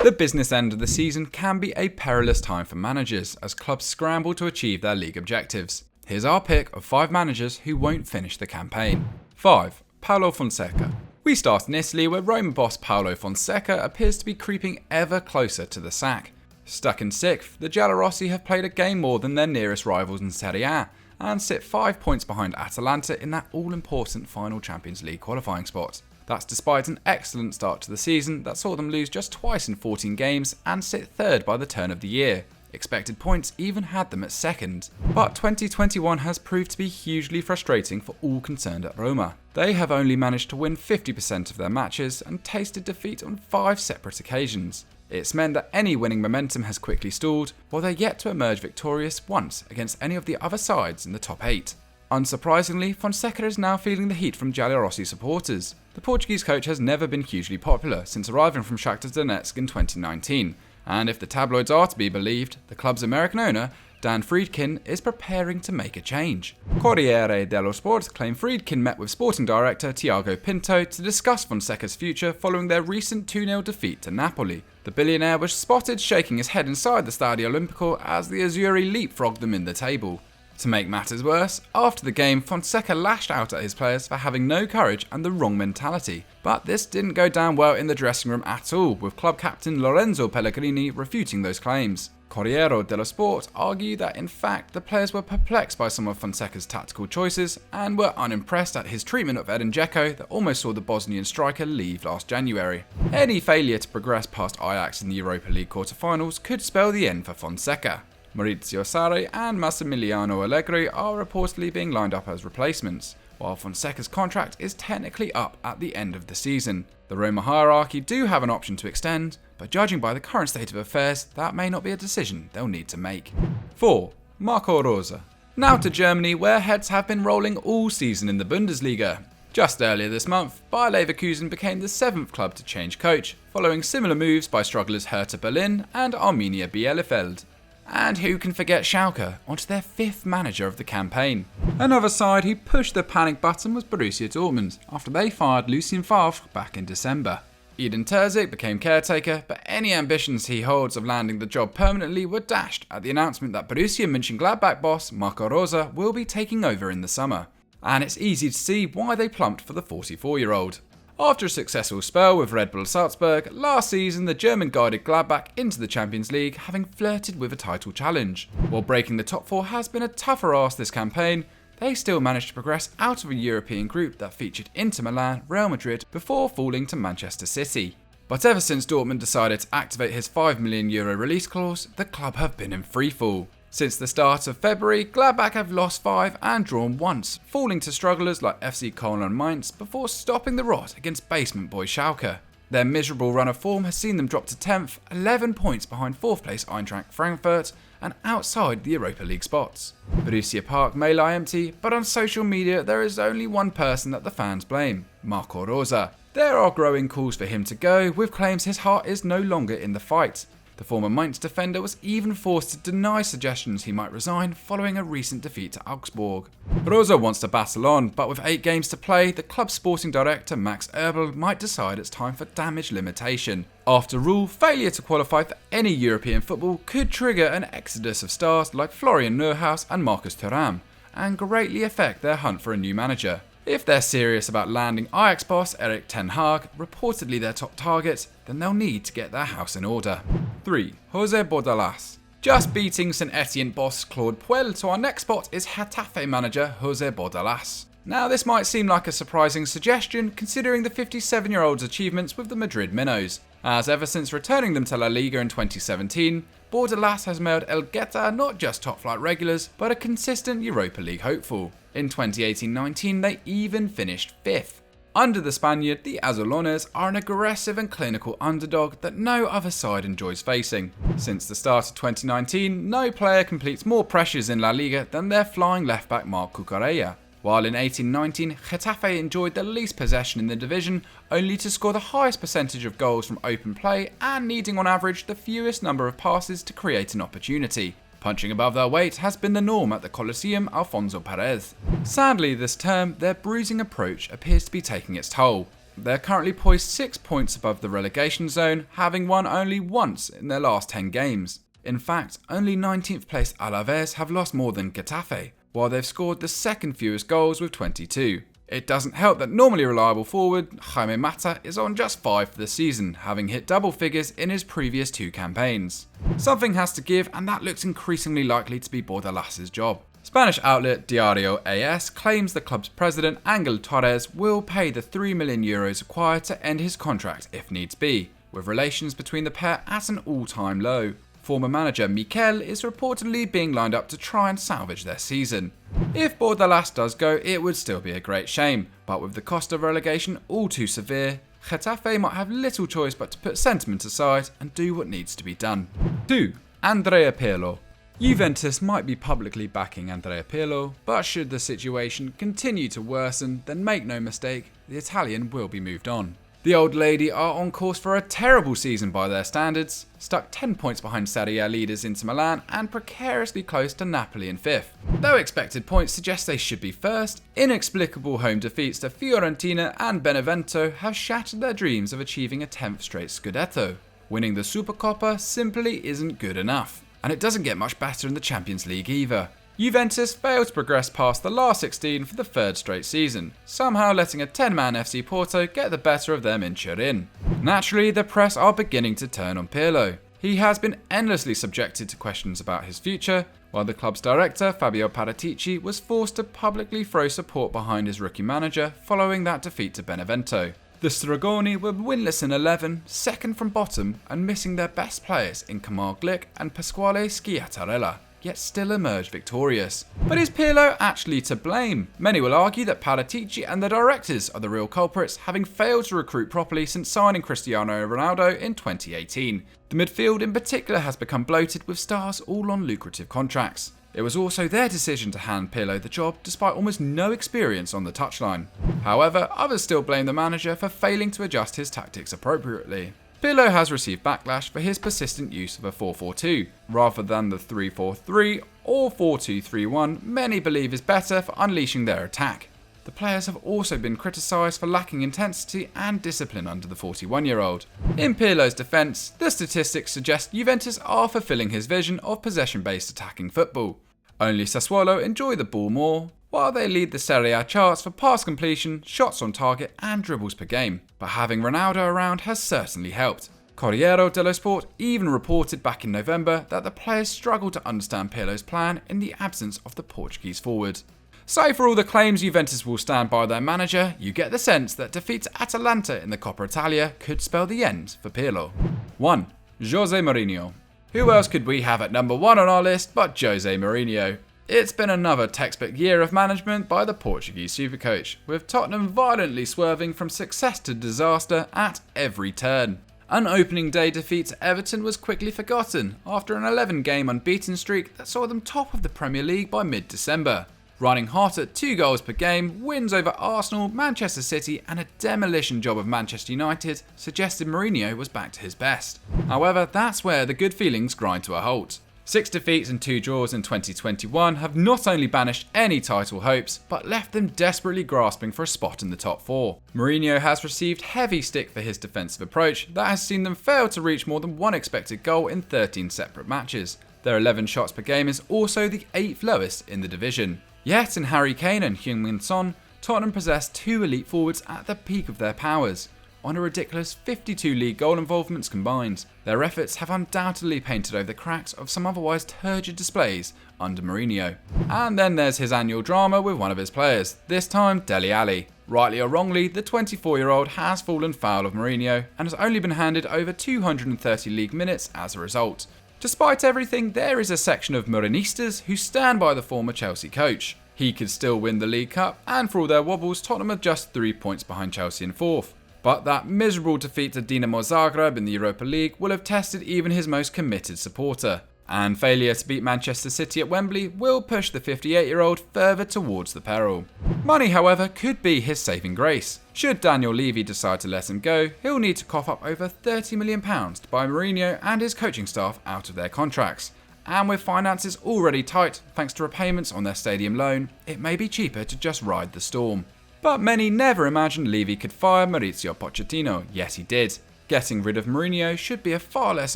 The business end of the season can be a perilous time for managers as clubs scramble to achieve their league objectives. Here's our pick of 5 managers who won't finish the campaign. 5. Paolo Fonseca. We start in Italy, where Roma boss Paolo Fonseca appears to be creeping ever closer to the sack. Stuck in 6th, the Giallorossi have played a game more than their nearest rivals in Serie A and sit 5 points behind Atalanta in that all-important final Champions League qualifying spot. That's despite an excellent start to the season that saw them lose just twice in 14 games and sit 3rd by the turn of the year. Expected points even had them at 2nd. But 2021 has proved to be hugely frustrating for all concerned at Roma. They have only managed to win 50% of their matches and tasted defeat on 5 separate occasions. It's meant that any winning momentum has quickly stalled, while they're yet to emerge victorious once against any of the other sides in the top 8. Unsurprisingly, Fonseca is now feeling the heat from Giallorossi supporters. The Portuguese coach has never been hugely popular since arriving from Shakhtar Donetsk in 2019, and if the tabloids are to be believed, the club's American owner, Dan Friedkin, is preparing to make a change. Corriere dello Sport claim Friedkin met with sporting director Tiago Pinto to discuss Fonseca's future following their recent 2-0 defeat to Napoli. The billionaire was spotted shaking his head inside the Stadio Olimpico as the Azzurri leapfrogged them in the table. To make matters worse, after the game, Fonseca lashed out at his players for having no courage and the wrong mentality. But this didn't go down well in the dressing room at all, with club captain Lorenzo Pellegrini refuting those claims. Corriere dello Sport argue that in fact the players were perplexed by some of Fonseca's tactical choices and were unimpressed at his treatment of Edin Dzeko that almost saw the Bosnian striker leave last January. Any failure to progress past Ajax in the Europa League quarter-finals could spell the end for Fonseca. Maurizio Sarri and Massimiliano Allegri are reportedly being lined up as replacements, while Fonseca's contract is technically up at the end of the season. The Roma hierarchy do have an option to extend, but judging by the current state of affairs, that may not be a decision they'll need to make. 4. Marco Rose. Now to Germany, where heads have been rolling all season in the Bundesliga. Just earlier this month, Bayer Leverkusen became the 7th club to change coach, following similar moves by strugglers Hertha Berlin and Arminia Bielefeld. And who can forget Schalke, onto their 5th manager of the campaign. Another side who pushed the panic button was Borussia Dortmund, after they fired Lucien Favre back in December. Edin Terzic became caretaker, but any ambitions he holds of landing the job permanently were dashed at the announcement that Borussia Mönchengladbach boss Marco Rose will be taking over in the summer. And it's easy to see why they plumped for the 44-year-old. After a successful spell with Red Bull Salzburg, last season the German guided Gladbach into the Champions League, having flirted with a title challenge. While breaking the top 4 has been a tougher ask this campaign, they still managed to progress out of a European group that featured Inter Milan, Real Madrid before falling to Manchester City. But ever since Dortmund decided to activate his €5 million release clause, the club have been in freefall. Since the start of February, Gladbach have lost 5 and drawn once, falling to strugglers like FC Köln and Mainz before stopping the rot against basement boy Schalke. Their miserable run of form has seen them drop to 10th, 11 points behind 4th place Eintracht Frankfurt and outside the Europa League spots. Borussia Park may lie empty, but on social media there is only one person that the fans blame: Marco Rose. There are growing calls for him to go, with claims his heart is no longer in the fight. The former Mainz defender was even forced to deny suggestions he might resign following a recent defeat to Augsburg. Rose wants to battle on, but with 8 games to play, the club's sporting director Max Eberl might decide it's time for damage limitation. After all, failure to qualify for any European football could trigger an exodus of stars like Florian Neuhaus and Marcus Thuram, and greatly affect their hunt for a new manager. If they're serious about landing Ajax boss Erik ten Hag, reportedly their top target, then they'll need to get their house in order. 3. José Bordalás. Just beating St Etienne boss Claude Puel to our next spot is Getafe manager José Bordalás. Now this might seem like a surprising suggestion considering the 57-year-old's achievements with the Madrid Minnows, as ever since returning them to La Liga in 2017, Bordalas has made El Geta not just top-flight regulars, but a consistent Europa League hopeful. In 2018-19, they even finished 5th. Under the Spaniard, the Azulones are an aggressive and clinical underdog that no other side enjoys facing. Since the start of 2019, no player completes more pressures in La Liga than their flying left-back Marc Cucurella. While in 18-19, Getafe enjoyed the least possession in the division, only to score the highest percentage of goals from open play and needing on average the fewest number of passes to create an opportunity. Punching above their weight has been the norm at the Coliseum Alfonso Pérez. Sadly this term, their bruising approach appears to be taking its toll. They're currently poised 6 points above the relegation zone, having won only once in their last 10 games. In fact, only 19th place Alaves have lost more than Getafe, while they've scored the second fewest goals with 22. It doesn't help that normally reliable forward Jaime Mata is on just 5 for the season, having hit double figures in his previous 2 campaigns. Something has to give, and that looks increasingly likely to be Bordalas' job. Spanish outlet Diario AS claims the club's president Angel Torres will pay the €3 million required to end his contract if needs be, with relations between the pair at an all-time low. Former manager Mikel is reportedly being lined up to try and salvage their season. If Bordalas does go, it would still be a great shame, but with the cost of relegation all too severe, Getafe might have little choice but to put sentiment aside and do what needs to be done. 2. Andrea Pirlo. Juventus might be publicly backing Andrea Pirlo, but should the situation continue to worsen, then make no mistake, the Italian will be moved on. The old lady are on course for a terrible season by their standards, stuck 10 points behind Serie A leaders Inter Milan and precariously close to Napoli in 5th. Though expected points suggest they should be first, inexplicable home defeats to Fiorentina and Benevento have shattered their dreams of achieving a 10th straight Scudetto. Winning the Supercoppa simply isn't good enough. And it doesn't get much better in the Champions League either. Juventus failed to progress past the last 16 for the 3rd straight season, somehow letting a 10-man FC Porto get the better of them in Turin. Naturally, the press are beginning to turn on Pirlo. He has been endlessly subjected to questions about his future, while the club's director, Fabio Paratici, was forced to publicly throw support behind his rookie manager following that defeat to Benevento. The Stragoni were winless in 11, second from bottom, and missing their best players in Kamal Glick and Pasquale Schiattarella, yet still emerged victorious. But is Pirlo actually to blame? Many will argue that Paratici and the directors are the real culprits, having failed to recruit properly since signing Cristiano Ronaldo in 2018. The midfield in particular has become bloated with stars all on lucrative contracts. It was also their decision to hand Pirlo the job despite almost no experience on the touchline. However, others still blame the manager for failing to adjust his tactics appropriately. Pirlo has received backlash for his persistent use of a 4-4-2, rather than the 3-4-3 or 4-2-3-1 many believe is better for unleashing their attack. The players have also been criticised for lacking intensity and discipline under the 41-year-old. In Pirlo's defence, the statistics suggest Juventus are fulfilling his vision of possession-based attacking football. Only Sassuolo enjoy the ball more, while they lead the Serie A charts for pass completion, shots on target and dribbles per game. But having Ronaldo around has certainly helped. Corriere dello Sport even reported back in November that the players struggled to understand Pirlo's plan in the absence of the Portuguese forward. So for all the claims Juventus will stand by their manager, you get the sense that defeat to Atalanta in the Coppa Italia could spell the end for Pirlo. 1. José Mourinho. Who else could we have at number 1 on our list but José Mourinho? It's been another textbook year of management by the Portuguese supercoach, with Tottenham violently swerving from success to disaster at every turn. An opening day defeat to Everton was quickly forgotten after an 11-game unbeaten streak that saw them top of the Premier League by mid-December. Running hot at 2 goals per game, wins over Arsenal, Manchester City and a demolition job of Manchester United suggested Mourinho was back to his best. However, that's where the good feelings grind to a halt. 6 defeats and 2 draws in 2021 have not only banished any title hopes, but left them desperately grasping for a spot in the top 4. Mourinho has received heavy stick for his defensive approach that has seen them fail to reach more than 1 expected goal in 13 separate matches. Their 11 shots per game is also the 8th lowest in the division. Yet in Harry Kane and Heung-Min, Tottenham possess 2 elite forwards at the peak of their powers, on a ridiculous 52 league goal involvements combined. Their efforts have undoubtedly painted over the cracks of some otherwise turgid displays under Mourinho. And then there's his annual drama with one of his players, this time Dele Alli. Rightly or wrongly, the 24-year-old has fallen foul of Mourinho and has only been handed over 230 league minutes as a result. Despite everything, there is a section of Mourinistas who stand by the former Chelsea coach. He could still win the League Cup, and for all their wobbles, Tottenham are just 3 points behind Chelsea in 4th. But that miserable defeat to Dinamo Zagreb in the Europa League will have tested even his most committed supporter. And failure to beat Manchester City at Wembley will push the 58-year-old further towards the peril. Money, however, could be his saving grace. Should Daniel Levy decide to let him go, he'll need to cough up over £30 million to buy Mourinho and his coaching staff out of their contracts. And with finances already tight thanks to repayments on their stadium loan, it may be cheaper to just ride the storm. But many never imagined Levy could fire Maurizio Pochettino, yet he did. Getting rid of Mourinho should be a far less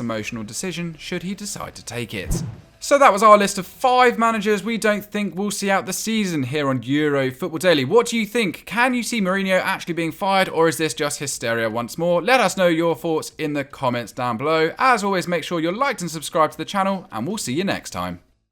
emotional decision should he decide to take it. So that was our list of 5 managers we don't think will see out the season here on Euro Football Daily. What do you think? Can you see Mourinho actually being fired, or is this just hysteria once more? Let us know your thoughts in the comments down below. As always, make sure you're liked and subscribed to the channel, and we'll see you next time.